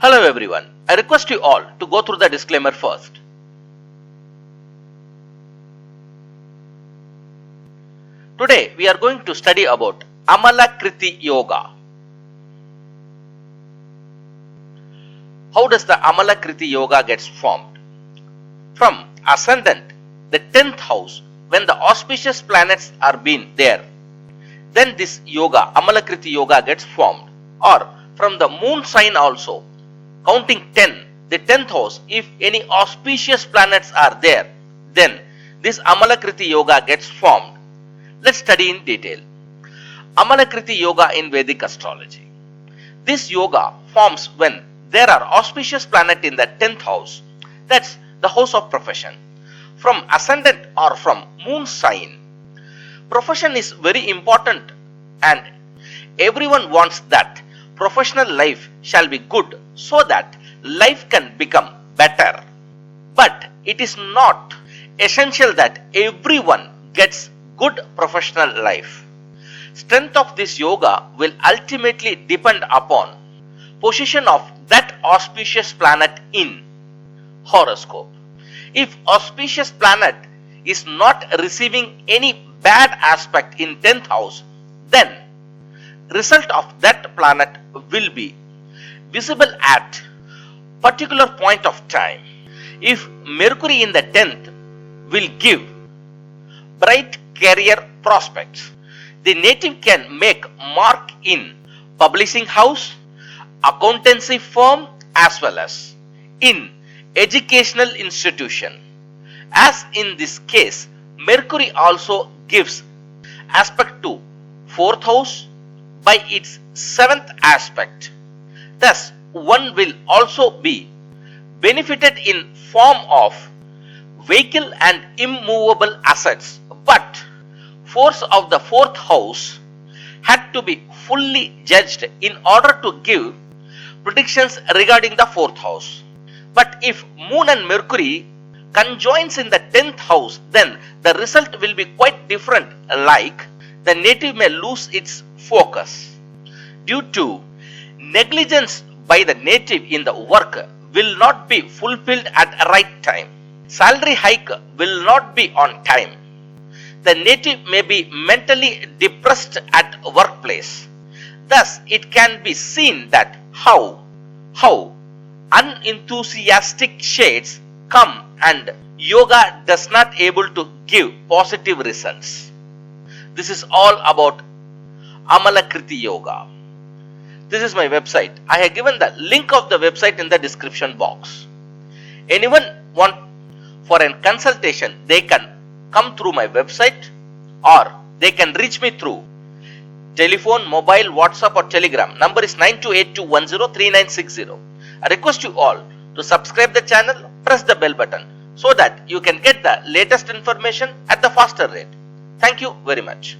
Hello everyone, I request you all to go through the disclaimer first. Today we are going to study about Amalakriti Yoga. How does the Amalakriti Yoga gets formed? From ascendant, the 10th house, when the auspicious planets are being there, then this yoga, Amalakriti Yoga gets formed. Or from the moon sign also, counting 10, the 10th house, if any auspicious planets are there, then this Amalakriti Yoga gets formed. Let's study in detail. Amalakriti Yoga in Vedic astrology. This yoga forms when there are auspicious planets in the 10th house, that's the house of profession. From ascendant or from moon sign, profession is very important and everyone wants that professional life shall be good so that life can become better. But it is not essential that everyone gets good professional life. Strength of this yoga will ultimately depend upon position of that auspicious planet in horoscope. If auspicious planet is not receiving any bad aspect in 10th house, then result of that planet will be visible at particular point of time. If Mercury in the 10th will give bright career prospects, the native can make mark in publishing house, accountancy firm as well as in educational institution. As in this case, Mercury also gives aspect to 4th house by its 7th aspect. Thus, one will also be benefited in form of vehicle and immovable assets, but force of the 4th house had to be fully judged in order to give predictions regarding the 4th house. But if Moon and Mercury conjoins in the 10th house, then the result will be quite different, like the native may lose its focus due to negligence by the native in the work will not be fulfilled at a right time. Salary hike will not be on time. The native may be mentally depressed at workplace. Thus, it can be seen that how unenthusiastic shades come and yoga does not able to give positive results. This is all about Amalakriti Yoga. This is my website. I have given the link of the website in the description box. Anyone want for a consultation, they can come through my website or they can reach me through telephone, mobile, WhatsApp or Telegram. Number is 9282103960. I request you all to subscribe the channel, press the bell button so that you can get the latest information at the faster rate. Thank you very much.